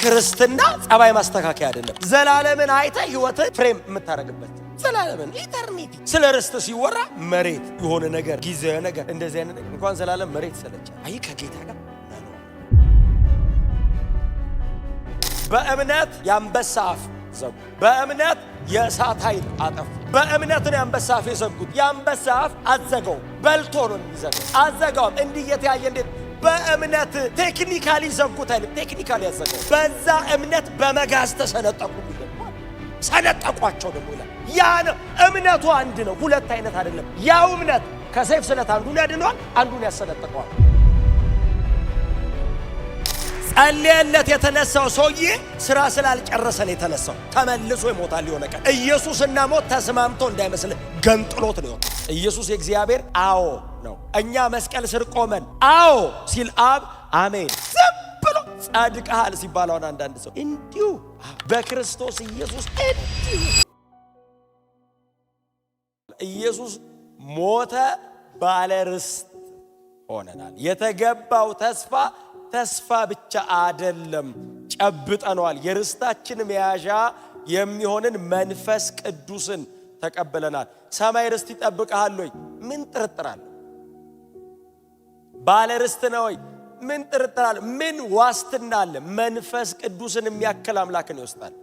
ክርስትና ጸባይ ማስተካከያ አይደለም። ዘላለምን አይተ ህይወት ፍሬም የምታረግበት ዘላለምን ኢተርኒቲ። ስለ ርስት ሲወራ መሬት የሆነ ነገር ጊዜያዊ ነገር እንደዚህ አይነት እንኳን ዘላለም መሬት ሰለቸ። አይ ከጌታ ጋር በእምነት ያንበሳ አፍ ዘጉ። በእምነት የእሳት ኃይል አጠፉ። በእምነት ነው ያንበሳ አፍ የዘጉት። ያንበሳ አፍ አዘጋው፣ በልቶ ነው የሚዘጋው። አዘጋው እንዲህ የተያየ እንዴት በእምነት ቴክኒካሊ ዘጉት አይደል? ቴክኒካሊ ያዘጋው። በዛ እምነት በመጋዝ ተሰነጠቁ ይላል። ሰነጠቋቸው ደግሞ ይላል። ያ ነው እምነቱ አንድ ነው፣ ሁለት አይነት አይደለም። ያው እምነት ከሰይፍ ስለት አንዱን ያድነዋል፣ አንዱን ያሰነጥቀዋል። ጸልየለት የተነሳው ሰውዬ ስራ ስላልጨረሰ ነው የተነሳው። ተመልሶ ይሞታል የሆነ ቀን። ኢየሱስና ሞት ተስማምቶ እንዳይመስል ገንጥሎት ነው። ኢየሱስ የእግዚአብሔር አዎ ነው። እኛ መስቀል ስር ቆመን አዎ ሲል አብ አሜን ዝም ብሎ ጻድቃል ሲባል አሁን አንዳንድ ሰው እንዲሁ በክርስቶስ ኢየሱስ እንዲሁ ኢየሱስ ሞተ፣ ባለ ርስት ሆነናል። የተገባው ተስፋ ብቻ አይደለም፣ ጨብጠነዋል። የርስታችን መያዣ የሚሆንን መንፈስ ቅዱስን ተቀበለናል። ሰማይ ርስት ይጠብቃል ወይ? ምን ጥርጥር አለ? ባለ ርስት ነው ወይ? ምን ጥርጥር አለ? ምን ዋስትና አለ? መንፈስ ቅዱስን የሚያክል አምላክን ይወስዳል።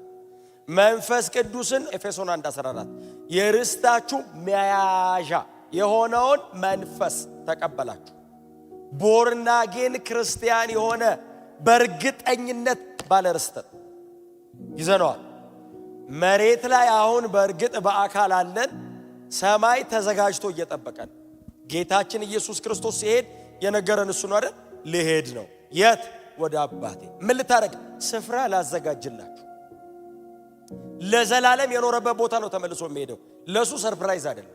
መንፈስ ቅዱስን ኤፌሶን 1:14 የርስታችሁ መያዣ የሆነውን መንፈስ ተቀበላችሁ። ቦርናጌን ክርስቲያን የሆነ በእርግጠኝነት ባለ ርስት ይዘነዋል። መሬት ላይ አሁን በእርግጥ በአካል አለን። ሰማይ ተዘጋጅቶ እየጠበቀን ጌታችን ኢየሱስ ክርስቶስ ሲሄድ የነገረን እሱ ነው አይደል? ልሄድ ነው። የት? ወደ አባቴ። ምን ልታረግ? ስፍራ ላዘጋጅላችሁ። ለዘላለም የኖረበት ቦታ ነው ተመልሶ የሚሄደው። ለሱ ሰርፕራይዝ አይደለም።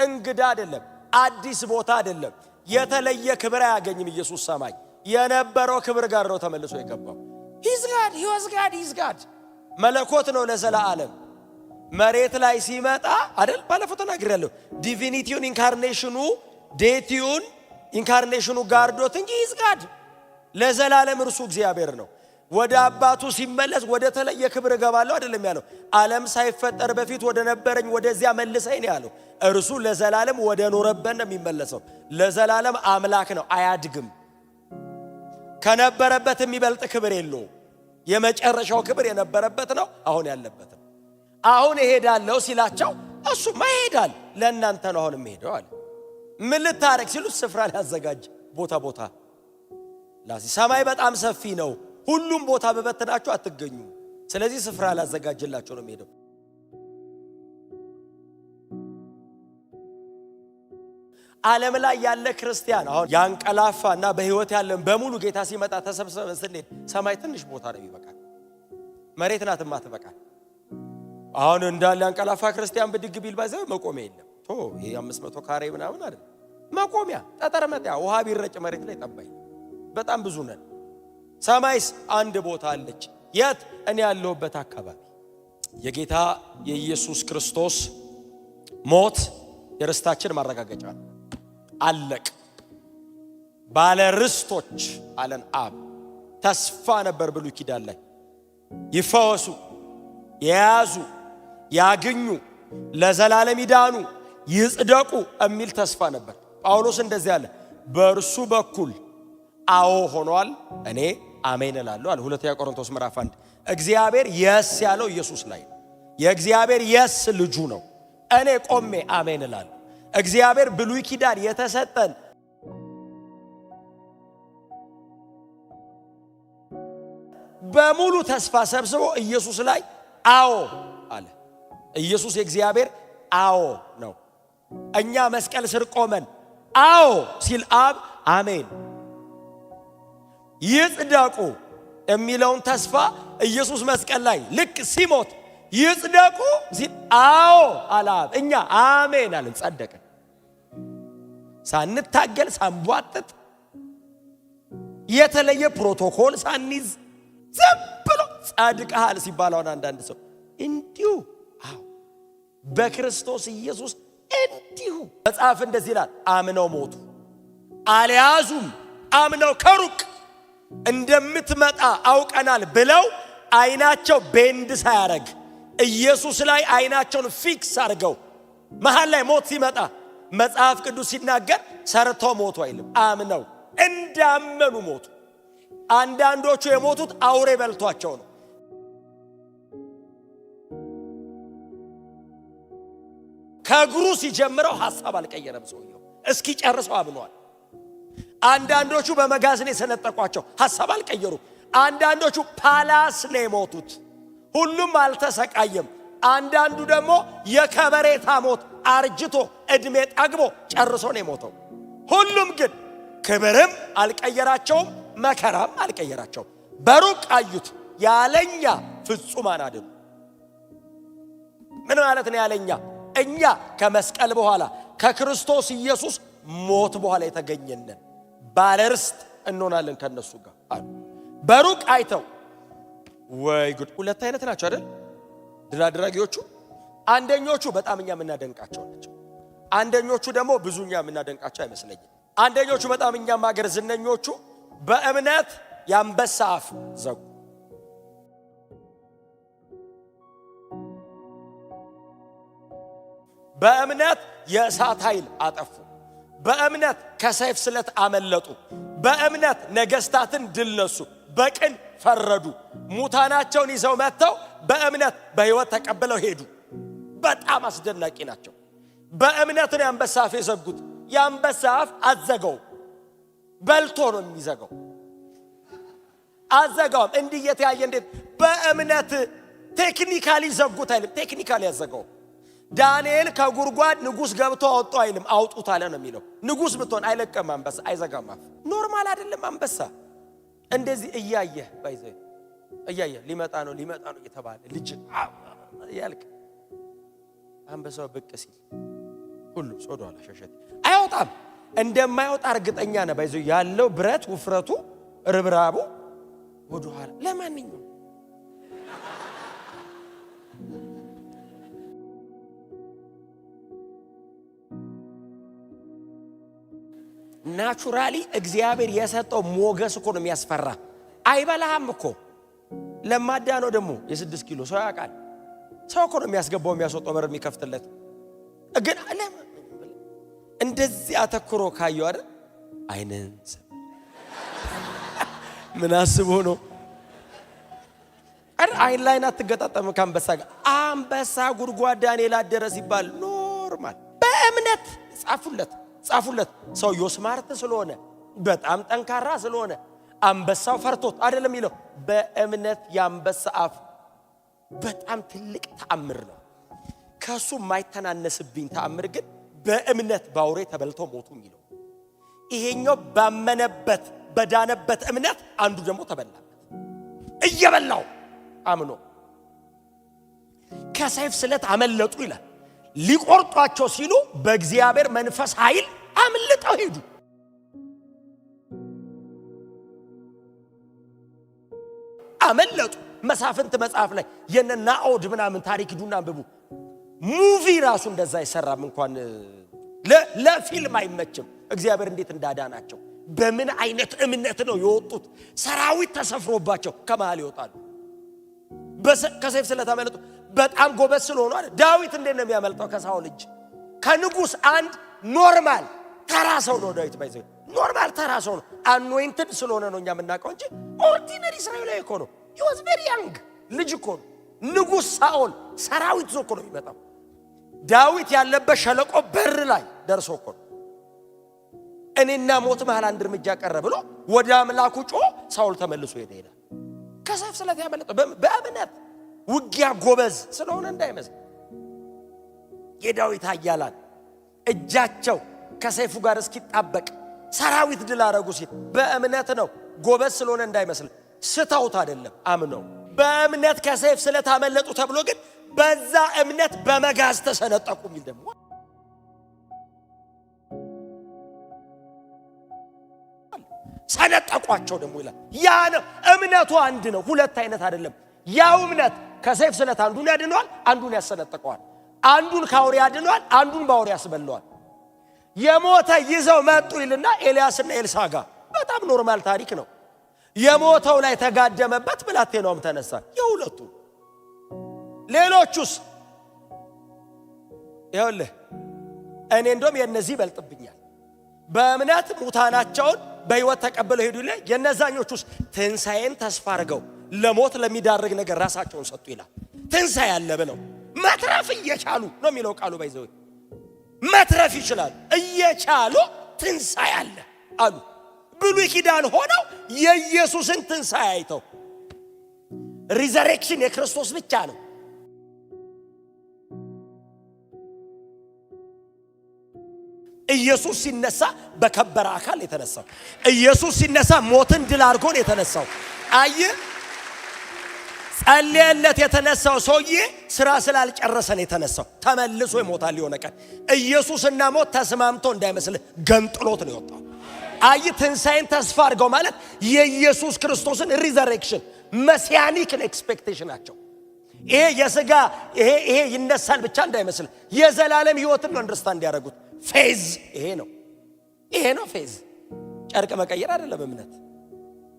እንግዳ አይደለም። አዲስ ቦታ አይደለም። የተለየ ክብር አያገኝም። ኢየሱስ ሰማይ የነበረው ክብር ጋር ነው ተመልሶ የገባው። ሂዝ ጋድ መለኮት ነው ለዘላለም። መሬት ላይ ሲመጣ አይደል? ባለፈው ተናግሬያለሁ። ዲቪኒቲውን ኢንካርኔሽኑ ዴቲውን ኢንካርኔሽኑ ጋርዶት እንጂ ሂዝ ጋድ ለዘላለም እርሱ እግዚአብሔር ነው። ወደ አባቱ ሲመለስ ወደ ተለየ ክብር እገባለሁ አይደለም ያለው። ዓለም ሳይፈጠር በፊት ወደ ነበረኝ ወደዚያ መልሰኝ ነው ያለው። እርሱ ለዘላለም ወደ ኖረበት ነው የሚመለሰው። ለዘላለም አምላክ ነው፣ አያድግም። ከነበረበት የሚበልጥ ክብር የለውም። የመጨረሻው ክብር የነበረበት ነው፣ አሁን ያለበት ነው። አሁን እሄዳለሁ ሲላቸው እሱማ ይሄዳል፣ ለእናንተ ነው አሁን የምሄደው አለ። ምን ልታረግ ሲሉ ስፍራ ሊያዘጋጅ ቦታ ላሲ ሰማይ በጣም ሰፊ ነው። ሁሉም ቦታ በበተናችሁ አትገኙ። ስለዚህ ስፍራ ላዘጋጅላችሁ ነው የሚሄደው። ዓለም ላይ ያለ ክርስቲያን አሁን ያንቀላፋና በህይወት ያለን በሙሉ ጌታ ሲመጣ ተሰብስበን ስንሄድ ሰማይ ትንሽ ቦታ ነው የሚበቃ፣ መሬት ናት የማትበቃ። አሁን እንዳለ ያንቀላፋ ክርስቲያን ብድግ ቢል ባይዘው መቆሚያ የለም። ይሄ 500 ካሬ ምናምን አይደል መቆሚያ፣ ጠጠር መጣያ ውሃ ቢረጭ መሬት ላይ ጠባይ። በጣም ብዙ ነን። ሰማይስ አንድ ቦታ አለች። የት? እኔ ያለሁበት አካባቢ። የጌታ የኢየሱስ ክርስቶስ ሞት የርስታችን ማረጋገጫ ነው። አለቅ ባለ ርስቶች አለን አብ። ተስፋ ነበር ብሉይ ኪዳን ላይ ይፈወሱ፣ የያዙ፣ ያግኙ፣ ለዘላለም ይዳኑ፣ ይጽደቁ የሚል ተስፋ ነበር። ጳውሎስ እንደዚህ አለ፣ በእርሱ በኩል አዎ ሆኗል፣ እኔ አሜን እላለሁ አለ። ሁለተኛ ቆሮንቶስ ምዕራፍ 1 እግዚአብሔር የስ ያለው ኢየሱስ ላይ የእግዚአብሔር የስ ልጁ ነው። እኔ ቆሜ አሜን እላለሁ። እግዚአብሔር ብሉይ ኪዳን የተሰጠን በሙሉ ተስፋ ሰብስቦ ኢየሱስ ላይ አዎ አለ። ኢየሱስ የእግዚአብሔር አዎ ነው። እኛ መስቀል ስር ቆመን አዎ ሲል አብ አሜን። ይጽደቁ የሚለውን ተስፋ ኢየሱስ መስቀል ላይ ልክ ሲሞት ይጽደቁ ሲል አዎ አለ አብ። እኛ አሜን አለን፣ ጸደቅን። ሳንታገል ሳንቧጥጥ የተለየ ፕሮቶኮል ሳንይዝ ዝም ብሎ ጻድቃል ሲባል አሁን አንዳንድ ሰው እንዲሁ አዎ በክርስቶስ ኢየሱስ እንዲሁ መጽሐፍ እንደዚህ ይላል፣ አምነው ሞቱ፣ አልያዙም። አምነው ከሩቅ እንደምትመጣ አውቀናል ብለው አይናቸው ቤንድ ሳያረግ ኢየሱስ ላይ አይናቸውን ፊክስ አድርገው መሃል ላይ ሞት ሲመጣ መጽሐፍ ቅዱስ ሲናገር ሰርተው ሞቱ አይልም፣ አምነው እንዳመኑ ሞቱ። አንዳንዶቹ የሞቱት አውሬ በልቷቸው ነው። ከእግሩ ሲጀምረው ሐሳብ አልቀየረም ሰውየው፣ እስኪ ጨርሰው አምኗል። አንዳንዶቹ በመጋዝን የሰነጠቋቸው ሐሳብ አልቀየሩ። አንዳንዶቹ ፓላስ ነው የሞቱት፣ ሁሉም አልተሰቃየም። አንዳንዱ ደግሞ የከበሬታ ሞት አርጅቶ እድሜ ጠግቦ ጨርሶ ነው የሞተው። ሁሉም ግን ክብርም አልቀየራቸውም፣ መከራም አልቀየራቸውም። በሩቅ አዩት፣ ያለኛ ፍጹማን አይደሉ። ምን ማለት ነው ያለኛ? እኛ ከመስቀል በኋላ ከክርስቶስ ኢየሱስ ሞት በኋላ የተገኘነን ባለርስት እንሆናለን ከነሱ ጋር አሉ። በሩቅ አይተው ወይ ጉድ! ሁለት አይነት ናቸው አይደል ድል አድራጊዎቹ? አንደኞቹ በጣም እኛ የምናደንቃቸው ናቸው። አንደኞቹ ደግሞ ብዙኛ የምናደንቃቸው አይመስለኝም። አንደኞቹ በጣም እኛም ሀገር ዝነኞቹ በእምነት የአንበሳ አፍ ዘጉ። በእምነት የእሳት ኃይል አጠፉ። በእምነት ከሰይፍ ስለት አመለጡ። በእምነት ነገስታትን ድል ነሱ። በቅን ፈረዱ። ሙታናቸውን ይዘው መጥተው በእምነት በሕይወት ተቀብለው ሄዱ። በጣም አስደናቂ ናቸው። በእምነት ነው የአንበሳ አፍ የዘጉት። የአንበሳ አፍ አዘጋው፣ በልቶ ነው የሚዘጋው። አዘጋውም እንዲህ እየተያየ እንዴት በእምነት ቴክኒካሊ ዘጉት አይልም፣ ቴክኒካሊ ያዘጋው። ዳንኤል ከጉርጓድ ንጉስ ገብቶ አወጣ አይልም፣ አውጡት አለ ነው የሚለው። ንጉስ ብትሆን አይለቀም አንበሳ፣ አይዘጋም አፍ። ኖርማል አይደለም አንበሳ። እንደዚህ እያየህ ባይዘይ እያየህ ሊመጣ ነው እየተባለ ልጅ ያልክ አንበሳው ብቅ ሲል ሁሉም ሶዶ አለ ሸሸት አይወጣም። እንደማይወጣ እርግጠኛ ነህ። ባይዘይ ያለው ብረት ውፍረቱ ርብራቡ ወደ ኋላ። ለማንኛውም ናቹራሊ እግዚአብሔር የሰጠው ሞገስ እኮ ነው የሚያስፈራ። አይበላህም እኮ ለማዳ ነው ደግሞ የ6 ኪሎ ሰው ያውቃል። ሰው እኮ ነው የሚያስገባው የሚያስወጣው በር የሚከፍትለት። ግን እንደዚህ አተኩሮ ካየው አይደል አይነን ምን አስቦ ነው አይን ላይ አትገጣጠም ከአንበሳ ጋር። አንበሳ ጉድጓድ ዳንኤል አደረ ሲባል ኖርማል በእምነት ጻፉለት። ሰውየው ስማርት ስለሆነ በጣም ጠንካራ ስለሆነ አንበሳው ፈርቶት አይደለም ይለው። በእምነት የአንበሳ አፍ በጣም ትልቅ ተአምር ነው። ከሱ የማይተናነስብኝ ተአምር ግን በእምነት ባውሬ ተበልቶ ሞቱ የሚለው። ይሄኛው ባመነበት በዳነበት እምነት፣ አንዱ ደግሞ ተበላበት እየበላው አምኖ። ከሰይፍ ስለት አመለጡ ይላል። ሊቆርጧቸው ሲሉ በእግዚአብሔር መንፈስ ኃይል አምልጠው ሄዱ። አመለጡ። መሳፍንት መጽሐፍ ላይ የነ ናኦድ ምናምን ታሪክ ዱና አንብቡ። ሙቪ ራሱ እንደዛ አይሰራም እንኳን ለፊልም አይመችም። እግዚአብሔር እንዴት እንዳዳናቸው በምን አይነት እምነት ነው የወጡት። ሰራዊት ተሰፍሮባቸው ከመሃል ይወጣሉ። ከሰይፍ ስለት አመለጡ። በጣም ጎበዝ ስለሆነ አይደል? ዳዊት እንዴት ነው የሚያመልጠው ከሳኦል እጅ? ከንጉስ አንድ ኖርማል ተራ ሰው ነው ዳዊት። ባይዘው ኖርማል ተራ ሰው ነው። አኖይንትድ ስለሆነ ነው እኛ የምናውቀው እንጂ ኦርዲነሪ እስራኤላዊ እኮ ነው። he was very young ልጅ እኮ ነው። ንጉስ ሳኦል ሰራዊት ዞ እኮ ነው የሚመጣው። ዳዊት ያለበት ሸለቆ በር ላይ ደርሶ እኮ ነው እኔና ሞት መሃል አንድ እርምጃ ቀረ ብሎ ወደ አምላኩ ጮ ሳኦል ተመልሶ ሄደ። ከሰይፍ ስለት ያመለጠው በእምነት ውጊያ ጎበዝ ስለሆነ እንዳይመስል። የዳዊት ኃያላን እጃቸው ከሰይፉ ጋር እስኪጣበቅ ሰራዊት ድል አረጉ ሲል በእምነት ነው። ጎበዝ ስለሆነ እንዳይመስል። ስተውት አይደለም፣ አምነው በእምነት ከሰይፍ ስለት አመለጡ ተብሎ ግን በዛ እምነት በመጋዝ ተሰነጠቁ የሚል ደግሞ ሰነጠቋቸው ደግሞ ይላል። ያ ነው እምነቱ። አንድ ነው፣ ሁለት አይነት አይደለም። ያው እምነት ከሰይፍ ስለት አንዱን ያድነዋል፣ አንዱን ያሰነጥቀዋል። አንዱን ካውሬ ያድነዋል፣ አንዱን ባውሬ ያስበለዋል። የሞተ ይዘው መጡ ይልና ኤልያስና ኤልሳ ጋር በጣም ኖርማል ታሪክ ነው። የሞተው ላይ ተጋደመበት፣ ብላቴናውም ተነሳ። የሁለቱ ሌሎቹስ ይኸውልህ እኔ እንደውም የነዚህ ይበልጥብኛል። በእምነት ሙታናቸውን በሕይወት ተቀበለው ሄዱ ይላል። የነዛኞቹስ ትንሣኤን ተስፋ አድርገው ለሞት ለሚዳርግ ነገር ራሳቸውን ሰጡ ይላል። ትንሣኤ አለ ብለው መትረፍ እየቻሉ ነው የሚለው ቃሉ። ባይዘው መትረፍ ይችላል እየቻሉ ትንሣኤ አለ አሉ። ብሉይ ኪዳን ሆነው የኢየሱስን ትንሣኤ አይተው ሪዘሬክሽን የክርስቶስ ብቻ ነው። ኢየሱስ ሲነሳ በከበረ አካል የተነሳው፣ ኢየሱስ ሲነሳ ሞትን ድል አድርጎ ነው የተነሳው። አይ ጸልየለት የተነሳው ሰውዬ ስራ ስላልጨረሰ ነው የተነሳው። ተመልሶ ይሞታል የሆነ ቀን። ኢየሱስና ሞት ተስማምቶ እንዳይመስል ገንጥሎት ነው የወጣው። አይ ትንሣኤን ተስፋ አድርገው ማለት የኢየሱስ ክርስቶስን ሪዘሬክሽን መሲያኒክ ኤክስፔክቴሽናቸው ይሄ የሥጋ ይሄ ይነሳል ብቻ እንዳይመስል የዘላለም ሕይወትን ነው አንደርስታንድ ያደረጉት። ፌዝ ይሄ ነው ፌዝ። ጨርቅ መቀየር አይደለም እምነት።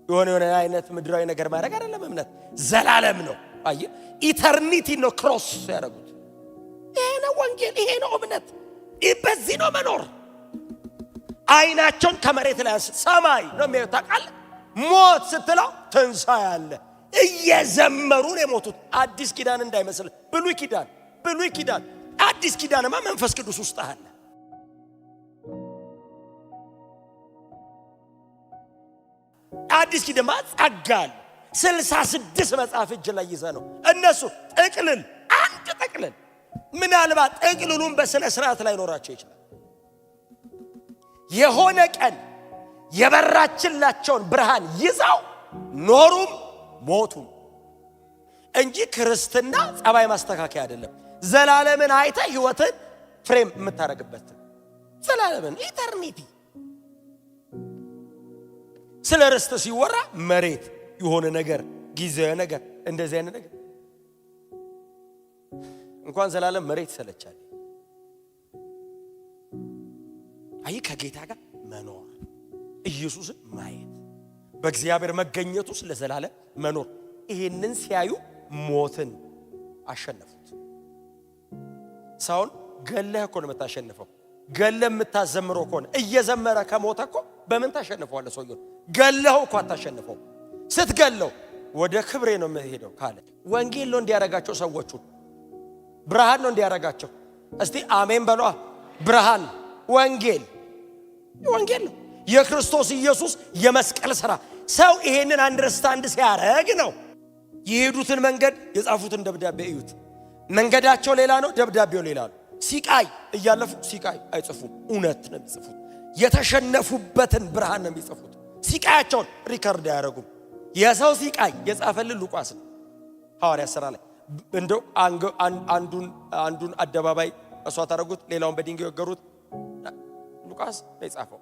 የሆነ አይነት ምድራዊ ነገር ማድረግ አይደለም እምነት። ዘላለም ነው። አይ ኢተርኒቲ ነው ክሮስ ያደረጉት። ይሄ ነው ወንጌል፣ ይሄ ነው እምነት። በዚህ ነው መኖር። አይናቸውን ከመሬት ላይ ሰማይ ነው የሚያዩት። ታውቃለህ ሞት ስትለው ትንሣኤ አለ እየዘመሩ ነው የሞቱት። አዲስ ኪዳን እንዳይመስል ብሉይ ኪዳን አዲስ ኪዳንማ መንፈስ ቅዱስ ውስጥ አለ። አዲስ ኪዳን ጸጋል 66 መጽሐፍ እጅ ላይ ይዘ ነው እነሱ ጥቅልል አንድ ጥቅልል። ምናልባት ጥቅልሉን በስነ ስርዓት ላይ ኖራቸው ይችላል። የሆነ ቀን የበራችላቸውን ብርሃን ይዘው ኖሩም ሞቱም እንጂ ክርስትና ጸባይ ማስተካከያ አይደለም። ዘላለምን አይተ ህይወትን ፍሬም የምታረግበት ዘላለምን ኢተርኒቲ። ስለ ርስት ሲወራ መሬት የሆነ ነገር ጊዜያዊ ነገር እንደዚህ አይነት ነገር እንኳን ዘላለም መሬት ሰለቻል። አይ ከጌታ ጋር መኖር ኢየሱስን ማየት በእግዚአብሔር መገኘት ውስጥ ለዘላለም መኖር። ይሄንን ሲያዩ ሞትን አሸነፉት። ሰውን ገለህ እኮ ነው የምታሸንፈው። ገለህ የምታዘምረው እኮ ነው። እየዘመረ ከሞተ እኮ በምን ታሸንፈዋለህ? ሰውየው ገለኸው እኮ አታሸንፈው። ስትገለው ወደ ክብሬ ነው የምሄደው ካለ ወንጌል ነው እንዲያረጋቸው ሰዎቹ ብርሃን ነው እንዲያረጋቸው። እስቲ አሜን በሏ። ብርሃን ወንጌል ነው የክርስቶስ ኢየሱስ የመስቀል ሥራ። ሰው ይሄንን አንደርስታንድ ሲያረግ ነው የሄዱትን መንገድ የጻፉትን ደብዳቤ እዩት። መንገዳቸው ሌላ ነው፣ ደብዳቤው ሌላ ነው። ሲቃይ እያለፉ ሲቃይ አይጽፉም፣ እውነት ነው የሚጽፉት። የተሸነፉበትን ብርሃን ነው የሚጽፉት። ሲቃያቸውን ሪከርድ አያረጉም። የሰው ሲቃይ የጻፈልን ሉቃስ ነው ሐዋርያት ሥራ ላይ። እንደው አንዱን አደባባይ መስዋዕት አደረጉት፣ ሌላውን በድንጋይ ወገሩት። ሉቃስ ነው የጻፈው።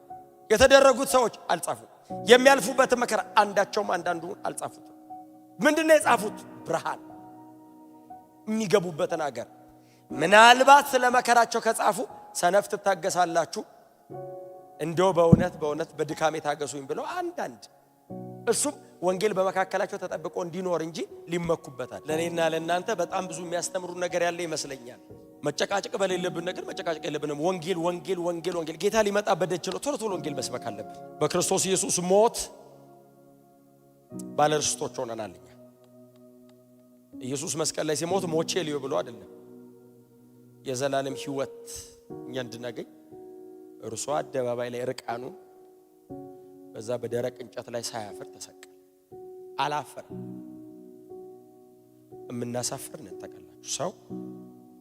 የተደረጉት ሰዎች አልጻፉም። የሚያልፉበትን መከራ አንዳቸውም አንዳንዱን አልጻፉት። ምንድነው የጻፉት? ብርሃን የሚገቡበትን አገር። ምናልባት ስለ መከራቸው ከጻፉ ሰነፍ ትታገሳላችሁ እንደው በእውነት በድካሜ ታገሱኝ ብለው አንዳንድ እሱም ወንጌል በመካከላቸው ተጠብቆ እንዲኖር እንጂ ሊመኩበታል። ለኔና ለእናንተ በጣም ብዙ የሚያስተምሩ ነገር ያለ ይመስለኛል። መጨቃጨቅ በሌለብን ነገር መጨቃጨቅ የለብንም። ወንጌል ጌታ ሊመጣ በደጅ ነው። ቶሎ ወንጌል መስበክ አለብን። በክርስቶስ ኢየሱስ ሞት ባለርስቶች ሆነናል። ኢየሱስ መስቀል ላይ ሲሞት ሞቼ ሊዮ ብሎ አይደለም የዘላለም ሕይወት እኛ እንድናገኝ እርሱ አደባባይ ላይ ርቃኑ በዛ በደረቅ እንጨት ላይ ሳያፍር ተሰቀለ። አላፈረም። የምናሳፍር ነን ታውቃላችሁ። ሰው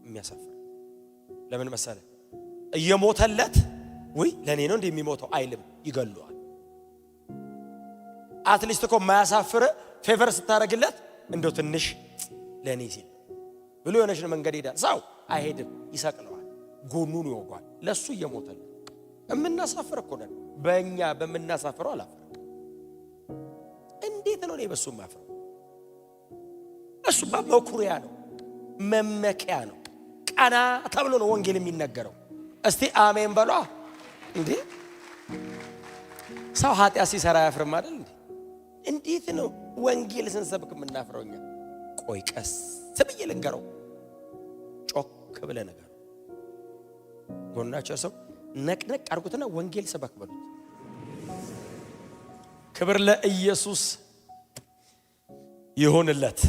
የሚያሳፍር ለምን መሰለ? እየሞተለት ወይ ለኔ ነው እንደሚሞተው አይልም፣ ይገለዋል። አትሊስት እኮ ማያሳፍር ፌቨር ስታረግለት እንደው ትንሽ ለኔ ሲል ብሎ የሆነች መንገድ ሄዳል። ሰው አይሄድም፣ ይሰቅለዋል፣ ጎኑን ይወጓል። ለሱ እየሞተለት እምናሳፍር እኮ ነን። በእኛ በምናሳፍረው አላፈረ። እንዴት ነው በሱ ማፍረው? እሱ በመኩሪያ ነው፣ መመኪያ ነው። ቀና ተብሎ ነው ወንጌል የሚነገረው። እስቲ አሜን በሏ። እንዴ ሰው ኃጢአት ሲሰራ ያፍርም አይደል እንዴ? እንዴት ነው ወንጌል ስንሰብክ የምናፍረውኛ? ቆይ ቀስ ብዬ ልንገረው፣ ጮክ ብለህ ነገር ጎናቸው ሰው ነቅነቅ አድርጉትና ወንጌል ሰበክ በሉት። ክብር ለኢየሱስ ይሁንለት።